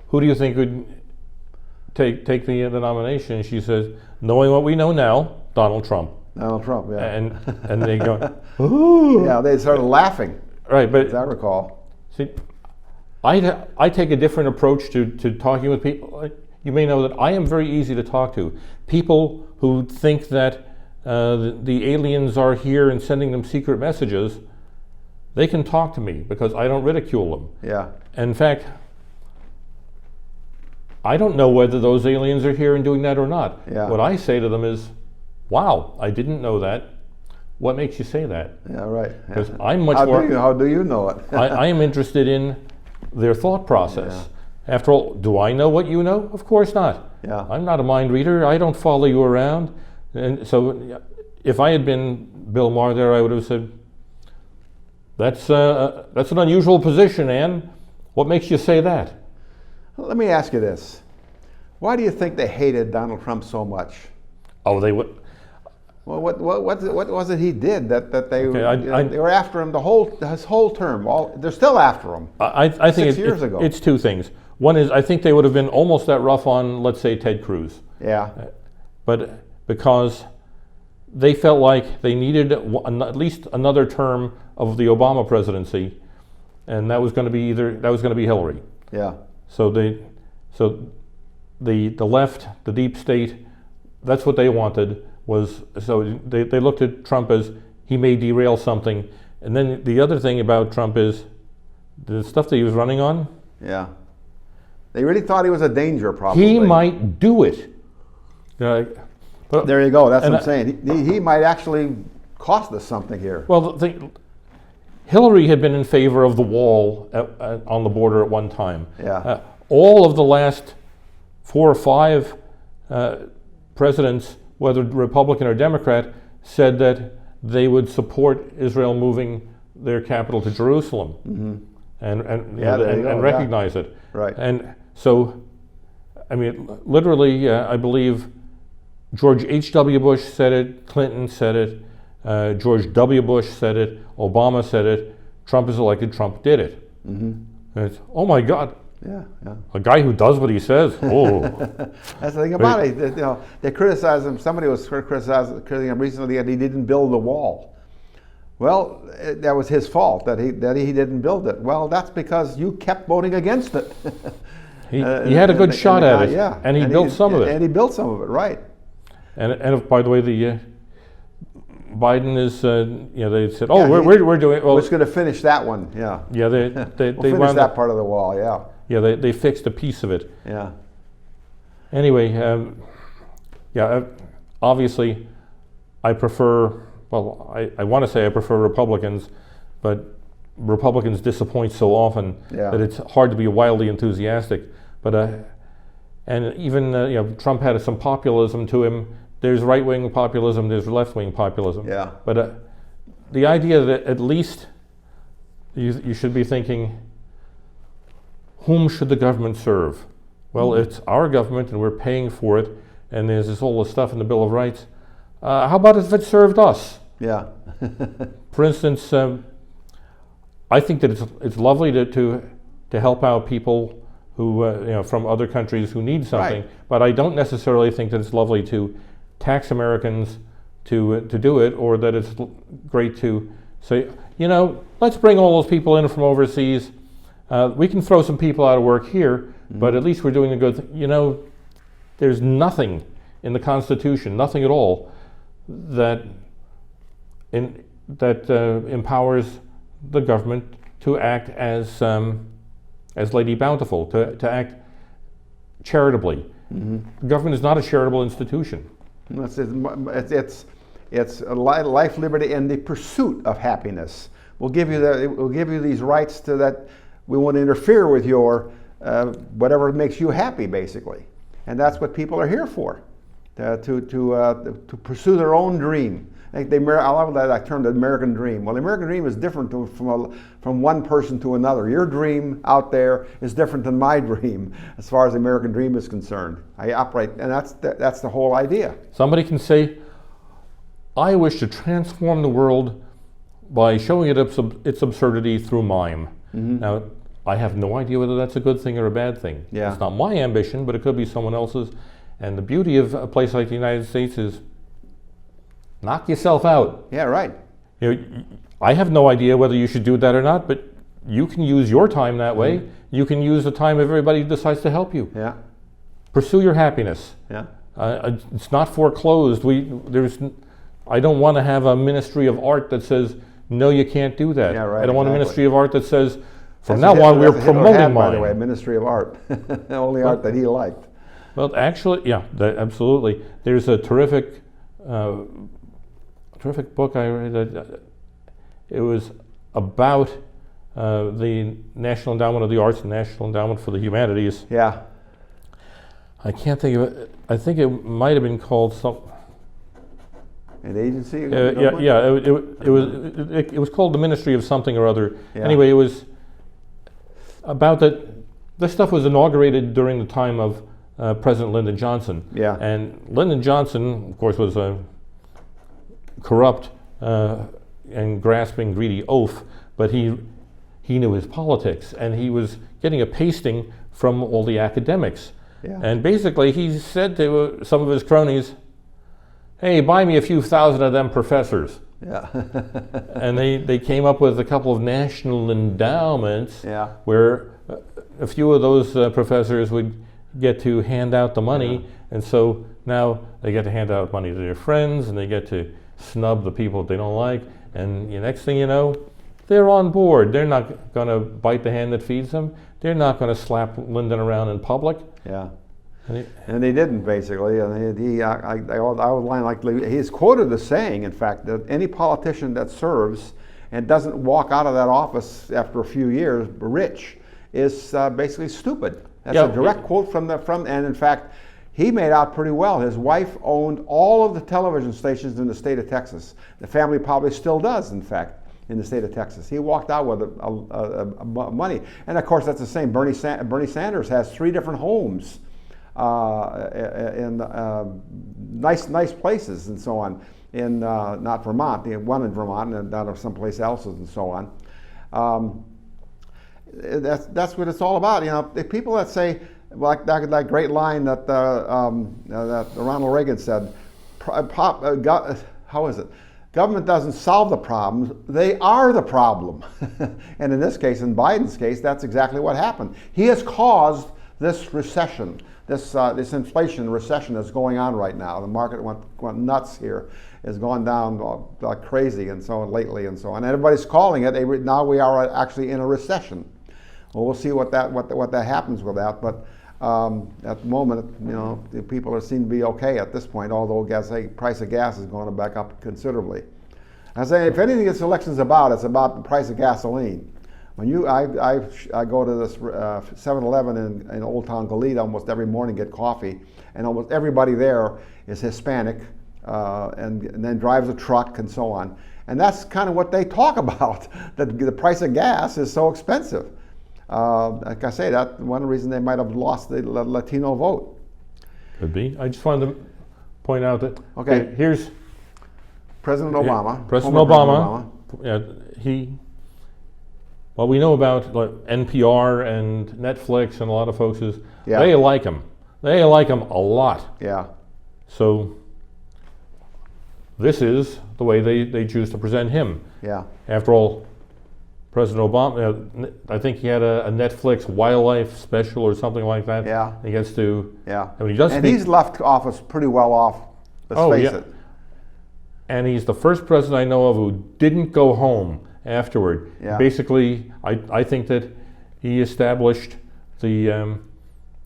who do you think would take the nomination? And she says, knowing what we know now, Donald Trump.
Donald Trump, yeah.
And they go, ooh.
Yeah, they started laughing.
Right, but
as I recall.
See, I take a different approach to talking with people. You may know that I am very easy to talk to. People who think that the aliens are here and sending them secret messages, they can talk to me because I don't ridicule them.
Yeah.
And in fact, I don't know whether those aliens are here and doing that or not.
Yeah.
What I say to them is, wow, I didn't know that. What makes you say that?
Yeah, right.
Because I'm much
how
more...
How do you know it?
I am interested in their thought process.
Yeah.
After all, do I know what you know? Of course not.
Yeah.
I'm not a mind reader. I don't follow you around. And so if I had been Bill Maher there, I would have said, that's an unusual position, Ann. What makes you say that?
Let me ask you this. Why do you think they hated Donald Trump so much?
Oh, they would...
Well, what was it he did that they
Okay,
they were after him his whole term? They're still after him.
I think
6 years ago.
It's two things. One is I think they would have been almost that rough on, let's say, Ted Cruz.
Yeah.
But because they felt like they needed at least another term of the Obama presidency, and that was going to be Hillary.
Yeah.
So the left, the deep state, that's what they wanted. So they looked at Trump as he may derail something. And then the other thing about Trump is the stuff that he was running on.
Yeah. They really thought he was a danger, probably.
He might do it. But
there you go. That's what I'm saying. He might actually cost us something here.
Well, Hillary had been in favor of the wall on the border at one time.
Yeah.
All of the last 4 or 5 presidents, whether Republican or Democrat, said that they would support Israel moving their capital to Jerusalem and recognize it.
Right.
And so, I mean, literally, I believe George H.W. Bush said it, Clinton said it, George W. Bush said it, Obama said it, Trump is elected, Trump did it. And it's, oh my God.
Yeah, yeah.
A guy who does what he says. Oh.
That's the thing about it. They criticize him. Somebody was criticizing him recently that he didn't build the wall. Well, that was his fault that he didn't build it. Well, that's because you kept voting against it.
He had a good shot at it. Yeah, and he built some of it.
And he built some of it, right?
And by the way, the Biden is, they said, oh, yeah, we're doing. Well,
we're just going to finish that one. Yeah.
Yeah, they
finish that part of the wall. Yeah.
Yeah, they fixed a piece of it.
Yeah.
Anyway, obviously, I prefer, well, I want to say I prefer Republicans, but Republicans disappoint so often
Yeah.
that it's hard to be wildly enthusiastic. But and even Trump had some populism to him. There's right-wing populism, there's left-wing populism.
Yeah.
But the idea that at least you should be thinking, whom should the government serve? Well, it's our government and we're paying for it, and there's all this stuff in the Bill of Rights. How about if it served us?
Yeah.
For instance, I think that it's lovely to help out people who from other countries who need something,
Right.
but I don't necessarily think that it's lovely to tax Americans to do it, or that it's great to say, let's bring all those people in from overseas. We can throw some people out of work here, but at least we're doing a good thing. There's nothing in the Constitution, nothing at all, that empowers the government to act as Lady Bountiful, to act charitably. The government is not a charitable institution.
It's a life, liberty, and the pursuit of happiness. We'll give you these rights to that. We won't interfere with your whatever makes you happy, basically, and that's what people are here for, to pursue their own dream. I love that term, the American dream. Well, the American dream is different from one person to another. Your dream out there is different than my dream, as far as the American dream is concerned. I operate, and that's the whole idea.
Somebody can say, I wish to transform the world by showing it its absurdity through mime. Now, I have no idea whether that's a good thing or a bad thing.
Yeah.
It's not my ambition, but it could be someone else's. And the beauty of a place like the United States is knock yourself out.
Yeah, right.
I have no idea whether you should do that or not, but you can use your time that way. You can use the time of everybody who decides to help you.
Yeah.
Pursue your happiness.
Yeah.
It's not foreclosed. I don't want to have a ministry of art that says, no, you can't do that.
Yeah, right,
I don't want a
exactly.
ministry of art that says, from
That's
now on, we're
that's what Hitler
promoting
had, by the way,
mine.
Ministry of Art, the only art that he liked.
Well, actually, yeah, absolutely. There's a terrific book I read. It was about the National Endowment of the Arts and National Endowment for the Humanities.
Yeah.
I can't think of it. I think it might have been called some.
An agency?
It was called the Ministry of something or other.
Yeah.
Anyway, it was about that. This stuff was inaugurated during the time of President Lyndon Johnson.
Yeah.
And Lyndon Johnson, of course, was a corrupt and grasping, greedy oaf, but he knew his politics, and he was getting a pasting from all the academics.
Yeah.
And basically, he said to some of his cronies, hey, buy me a few thousand of them professors.
Yeah.
And they came up with a couple of national endowments
Yeah.
where a few of those professors would get to hand out the money.
Yeah.
And so now they get to hand out money to their friends, and they get to snub the people they don't like. And the next thing you know, they're on board. They're not going to bite the hand that feeds them. They're not going to slap Lyndon around in public.
Yeah.
And
And they didn't, basically. And I outline, like, he's quoted as saying, in fact, that any politician that serves and doesn't walk out of that office after a few years rich is basically stupid. That's
Yeah.
a direct quote from and in fact, he made out pretty well. His wife owned all of the television stations in the state of Texas. The family probably still does, in fact, in the state of Texas. He walked out with money. And of course, that's the same. Bernie Sanders has 3 different homes in nice places and so on. In not Vermont, one in Vermont and not someplace else and so on. That's what it's all about. The people that say, like that great line that Ronald Reagan said, how is it? Government doesn't solve the problems, they are the problem. And in this case, in Biden's case, that's exactly what happened. He has caused this recession, this inflation recession that's going on right now. The market went nuts here. It's gone down like crazy and so on lately and so on. And everybody's calling it, now we are actually in a recession. Well, we'll see what that happens with that. But At the moment, the people seem to be okay at this point, although price of gas is going back up considerably. I say, if anything this election's about, it's about the price of gasoline. When I go to this 7-Eleven in Old Town Goleta almost every morning, get coffee, and almost everybody there is Hispanic, and then drives a truck and so on. And that's kind of what they talk about, that the price of gas is so expensive. Like I say, that's one reason they might have lost the Latino vote.
Could be. I just wanted to point out that here's
President Obama.
President Obama. Yeah, what we know about NPR and Netflix and a lot of folks is they like him. They like him a lot.
Yeah.
So this is the way they choose to present him.
Yeah.
After all, President Obama, I think he had a Netflix wildlife special or something like that.
Yeah.
He gets to.
Yeah.
I mean, he does
and
speak,
he's left office pretty well off. Let's face it.
And he's the first president I know of who didn't go home afterward.
Yeah.
Basically, I think that he established the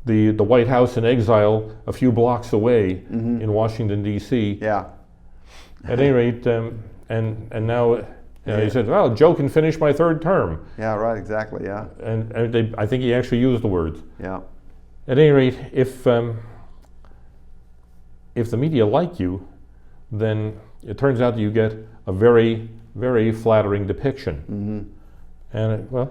White House in exile a few blocks away in Washington D.C.
Yeah.
At any rate, and now he said, "Well, Joe can finish my third term."
Yeah. Right. Exactly. Yeah.
And I think he actually used the words.
Yeah.
At any rate, if the media like you, then it turns out that you get a very, very flattering depiction. And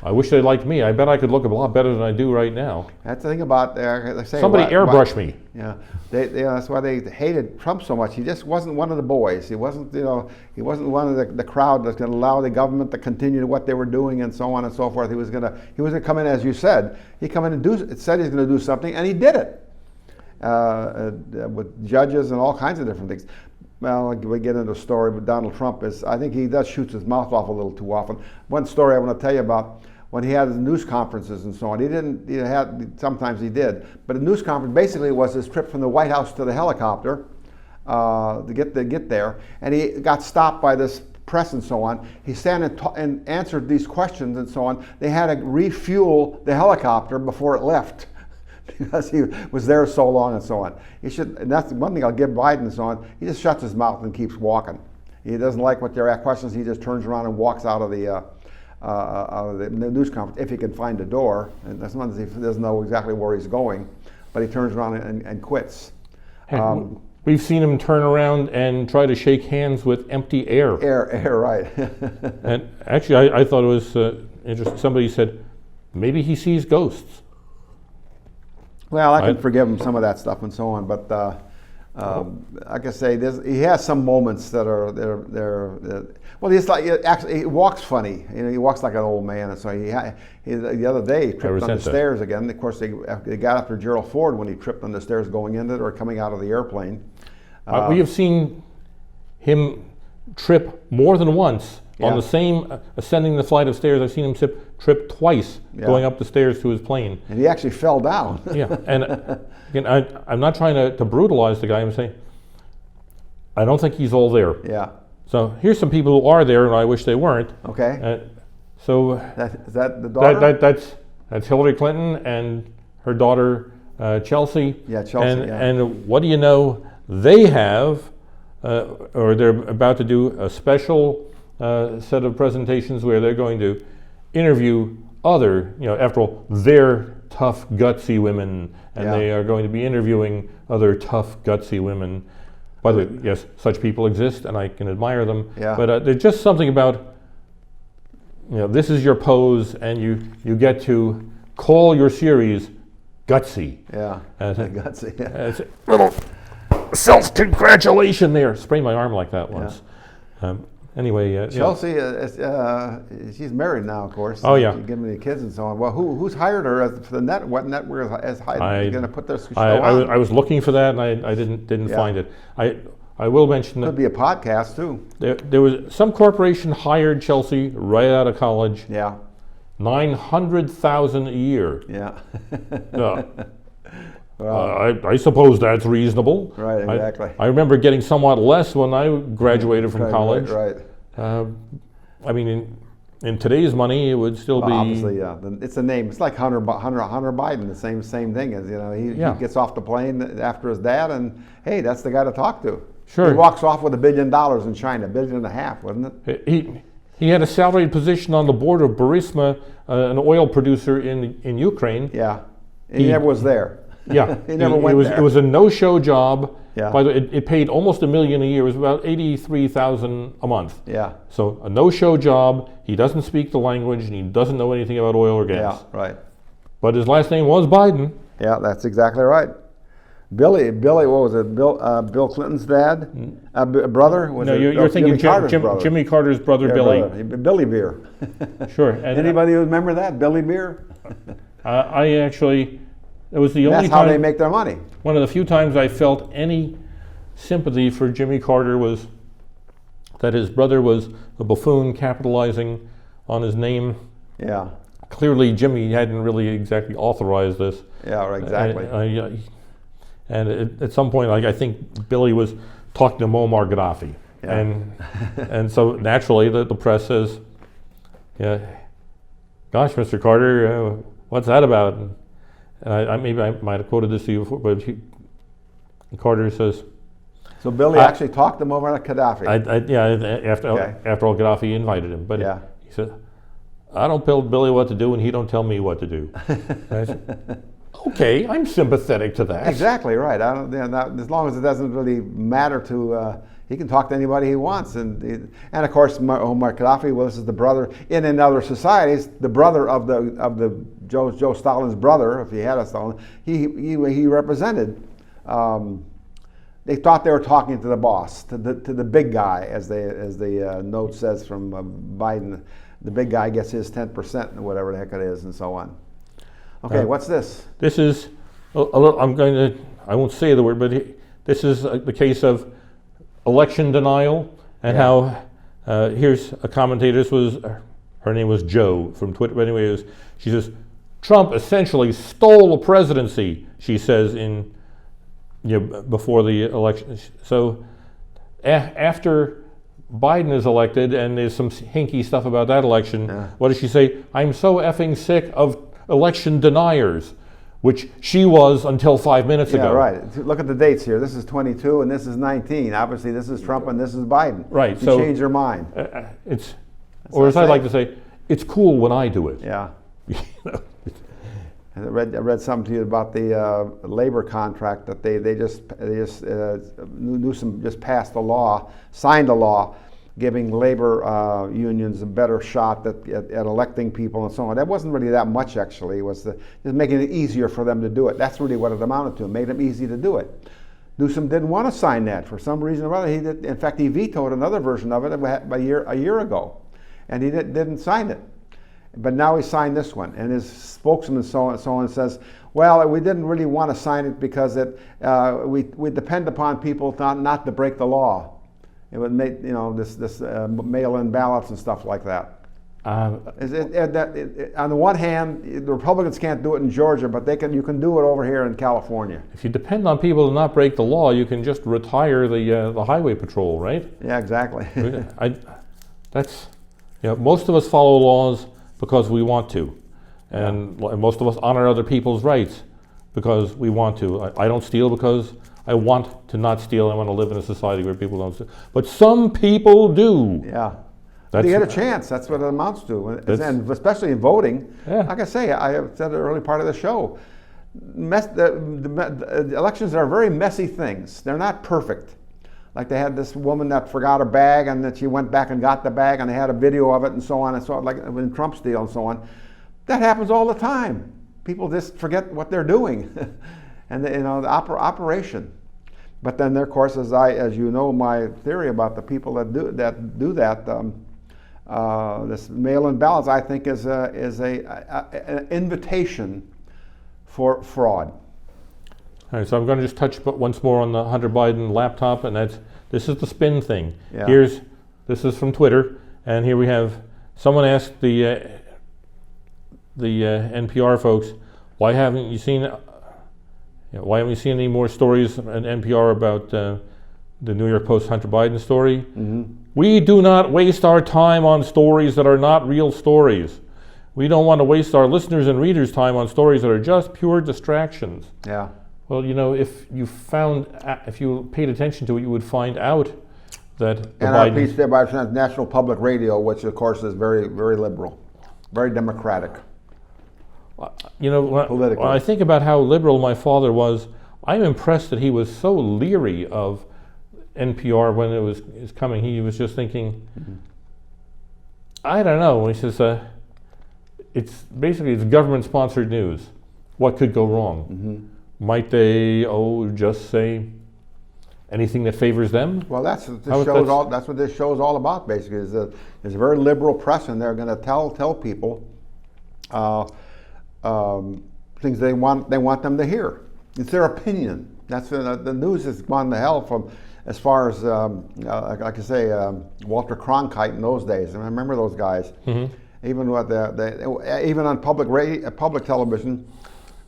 I wish they liked me. I bet I could look a lot better than I do right now.
That's the thing about they say
somebody airbrushed me.
Yeah, that's why they hated Trump so much. He just wasn't one of the boys. He wasn't, he wasn't one of the crowd that's going to allow the government to continue what they were doing and so on and so forth. He was going to come in, as you said. He come in and said he's going to do something, and he did it with judges and all kinds of different things. Well, we get into a story, but Donald Trump I think he does shoot his mouth off a little too often. One story I want to tell you about, when he had his news conferences and so on, sometimes he did, but a news conference basically was his trip from the White House to the helicopter to get there, and he got stopped by this press and so on. He sat and answered these questions and so on. They had to refuel the helicopter before it left, because he was there so long and so on. And that's one thing I'll give Biden and so on. He just shuts his mouth and keeps walking. He doesn't like what they're at questions. He just turns around and walks out of the news conference if he can find a door. And that's not as if he doesn't know exactly where he's going, but he turns around and quits.
We've seen him turn around and try to shake hands with empty air.
Air, right.
And actually, I thought it was interesting. Somebody said maybe he sees ghosts.
Well, I can forgive him some of that stuff and so on, but like I say, he has some moments that are well, he's like actually he walks funny. He walks like an old man, and so the other day he tripped on the stairs again. Of course, they got after Gerald Ford when he tripped on the stairs going into it or coming out of the airplane.
We have seen him trip more than once on the same ascending the flight of stairs. I've seen him trip twice going up the stairs to his plane.
And he actually fell down.
Yeah, and again, I'm not trying to brutalize the guy. I'm saying I don't think he's all there.
Yeah.
So here's some people who are there, and I wish they weren't.
Okay. Is that the daughter?
That's Hillary Clinton and her daughter Chelsea.
Yeah, Chelsea.
And what do you know? They have, or they're about to do a special set of presentations where they're going to interview other, after all, they're tough, gutsy women, and they are going to be interviewing other tough, gutsy women. By the way, yes, such people exist, and I can admire them.
Yeah.
But there's just something about, this is your pose, and you get to call your series gutsy.
Yeah. Gutsy. Yeah.
It's a little self-congratulation there. Sprained my arm like that once.
Yeah.
Anyway,
Chelsea, she's married now, of course.
Oh yeah,
she's given the kids and so on. Well, who's hired her for the net? What network is going to put this show on?
I was looking for that, and I didn't find it. I will mention that
could be a podcast too.
There was some corporation hired Chelsea right out of college.
Yeah,
$900,000 a year.
Yeah.
I suppose that's reasonable.
Right, exactly.
I remember getting somewhat less when I graduated from college.
Right.
I mean, in today's money, it would still
Well,
be
obviously, yeah. It's a name. It's like Hunter Biden. The same thing as he gets off the plane after his dad, and hey, that's the guy to talk to.
Sure.
He walks off with $1 billion in China, $1.5 billion, wasn't it?
He had a salaried position on the board of Burisma, an oil producer in Ukraine.
Yeah. He never was there.
Yeah,
He never went there.
It was a no-show job.
Yeah.
By the way, it paid almost $1 million a year. It was about $83,000 a month.
Yeah.
So a no-show job. He doesn't speak the language, and he doesn't know anything about oil or gas.
Yeah. Right.
But his last name was Biden.
Yeah, that's exactly right. Billy, what was it? Bill Clinton's dad, brother. Was
No,
it
you're thinking
Jimmy Carter's brother?
Jimmy Carter's brother,
Yeah,
Billy.
brother. Billy Beer.
Sure. And
Anybody remember that, Billy Beer?
I actually, it was the only
That's how they
time,
make their money.
one of the few times I felt any sympathy for Jimmy Carter was that his brother was a buffoon capitalizing on his name.
Yeah.
Clearly, Jimmy hadn't really exactly authorized this.
Yeah. Right, exactly.
And at some point, I think Billy was talking to Muammar Gaddafi.
Yeah.
And so naturally, the press says, yeah, gosh, Mr. Carter, what's that about? And maybe I might have quoted this to you before, but Carter says,
So Billy actually talked to Muammar Gaddafi.
after all, Gaddafi invited him. But
Yeah.
he said, I don't tell Billy what to do, and he don't tell me what to do. And I said, okay, I'm sympathetic to that.
Exactly right. I don't, as long as it doesn't really matter to, he can talk to anybody he wants, and of course Muammar Gaddafi. Well, this is the brother in other societies, the brother of the Joe Stalin's brother, if he had a Stalin. He represented. They thought they were talking to the boss, to the big guy, as the note says from Biden. The big guy gets his 10%, or whatever the heck it is, and so on. Okay, what's this?
This is a little, I won't say the word, but this is the case of election denial, and how here's a commentator. This was, her name was Joe from Twitter. But anyway, she says Trump essentially stole the presidency. She says before the election. So after Biden is elected, and there's some hinky stuff about that election. What does she say? I'm so effing sick of election deniers, which she was until 5 minutes ago.
Yeah, right. Look at the dates here. This is 22 and this is 19. Obviously, this is Trump and this is Biden.
Right.
You
So
change your mind.
Or as I like to say, it's cool when I do it.
Yeah. I read something to you about the labor contract that Newsom just passed a law, signed a law, giving labor unions a better shot at electing people and so on. That wasn't really that much, actually. It was just making it easier for them to do it. That's really what it amounted to. It made them easy to do it. Newsom didn't want to sign that for some reason or other. He did, in fact, he vetoed another version of it a year ago, and he didn't sign it. But now he signed this one, and his spokesman so on says, well, we didn't really want to sign it because we depend upon people not to break the law. It would make this mail-in ballots and stuff like that. On the one hand, the Republicans can't do it in Georgia, but you can do it over here in California.
If you depend on people to not break the law, you can just retire the highway patrol, right?
Yeah, exactly.
Most of us follow laws because we want to, and most of us honor other people's rights because we want to. I don't steal because I want to not steal. I want to live in a society where people don't steal. But some people do.
Yeah. They get a chance. That's what it amounts to. And especially in voting.
Yeah.
Like I say, I said in the early part of the show, the elections are very messy things. They're not perfect. Like they had this woman that forgot her bag, and that she went back and got the bag, and they had a video of it and so on and so on, like in Trump's deal and so on. That happens all the time. People just forget what they're doing. And the operation. But then, of course, as you know, my theory about the people that do that, this mail-in ballots, I think is an invitation for fraud.
All right, so I'm going to just touch once more on the Hunter Biden laptop, and this is the spin thing.
Yeah.
This is from Twitter, and here we have someone asked the NPR folks, why haven't you seen any more stories on NPR about the New York Post Hunter Biden story?
Mm-hmm.
We do not waste our time on stories that are not real stories. We don't want to waste our listeners' and readers' time on stories that are just pure distractions.
Yeah.
Well, you know, if you paid attention to it, you would find out that the
And our
Biden.
piece there by National Public Radio, which of course is very, very liberal, very democratic.
You know, when
Politically.
I think about how liberal my father was, I'm impressed that he was so leery of NPR when it was coming. He was just thinking, I don't know. He says, it's government-sponsored news. What could go wrong? Might they, just say anything that favors them?
Well, that's what
That's
this show is all about. Basically, is that there's a very liberal press, and they're going to tell people things they want them to hear. It's their opinion. That's the news has gone to hell from as far as like I say, Walter Cronkite in those days. And I remember those guys. Even with even on public television,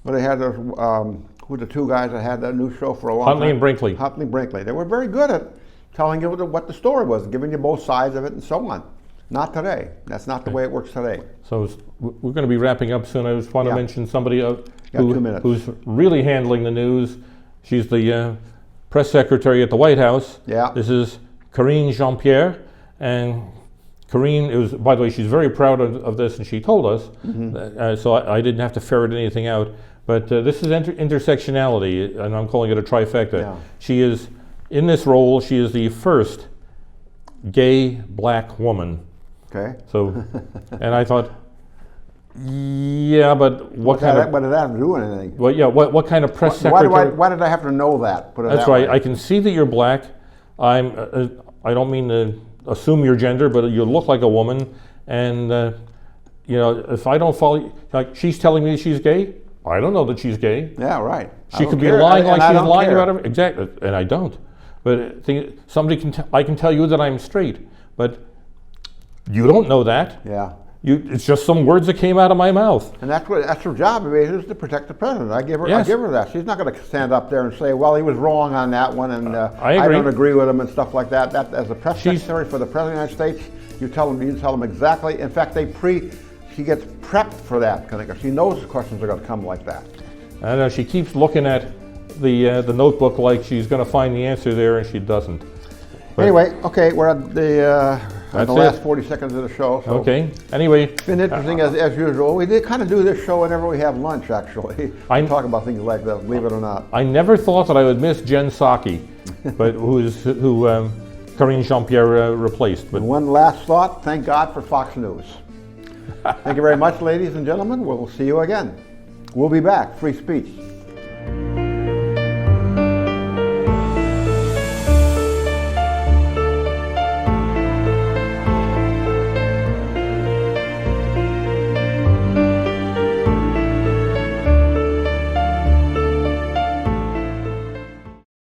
where they had who the two guys that had that news show for a long time.
Huntley and Brinkley.
Huntley and Brinkley. They were very good at telling you what the story was, giving you both sides of it and so on. Not today. That's not the way it works today.
So we're going to be wrapping up soon. I just want to mention somebody
2 minutes.
who's really handling the news. She's the press secretary at the White House.
Yeah.
This is Karine Jean-Pierre. And Karine, by the way, she's very proud of this, and she told us, so I didn't have to ferret anything out. But this is intersectionality, and I'm calling it a trifecta.
Yeah.
She is, in this role, she is the first gay black woman.
Okay.
So, and I thought, yeah, but what kind of?
What did that have to do with anything?
Well, yeah, what kind of press secretary?
Why did I have to know that? Put it
That's
that
right.
way.
I can see that you're black. I don't mean to assume your gender, but you look like a woman. And you know, if I don't follow, like she's telling me she's gay, I don't know that she's gay.
Yeah, right.
She could be lying like she's lying about everything. Exactly, and I don't. But somebody I can tell you that I'm straight, but you don't know that.
Yeah.
It's just some words that came out of my mouth.
And that's her job, is to protect the president. I give her that. She's not going to stand up there and say, "Well, he was wrong on that one," and I don't agree with him and stuff like that. That as a press secretary for the president of the United States, you tell them exactly. In fact, she gets prepped for that because she knows the questions are going to come like that.
I know she keeps looking at the notebook like she's going to find the answer there, and she doesn't. But
anyway, okay, we're at the last 40 seconds of the show. So
okay. Anyway,
it's been interesting as usual. We did kind of do this show whenever we have lunch. Actually, we talk about things like that. Believe it or not.
I never thought that I would miss Jen Psaki, but who Karine Jean-Pierre replaced. But
and one last thought. Thank God for Fox News. Thank you very much, ladies and gentlemen. We'll see you again. We'll be back. Free speech.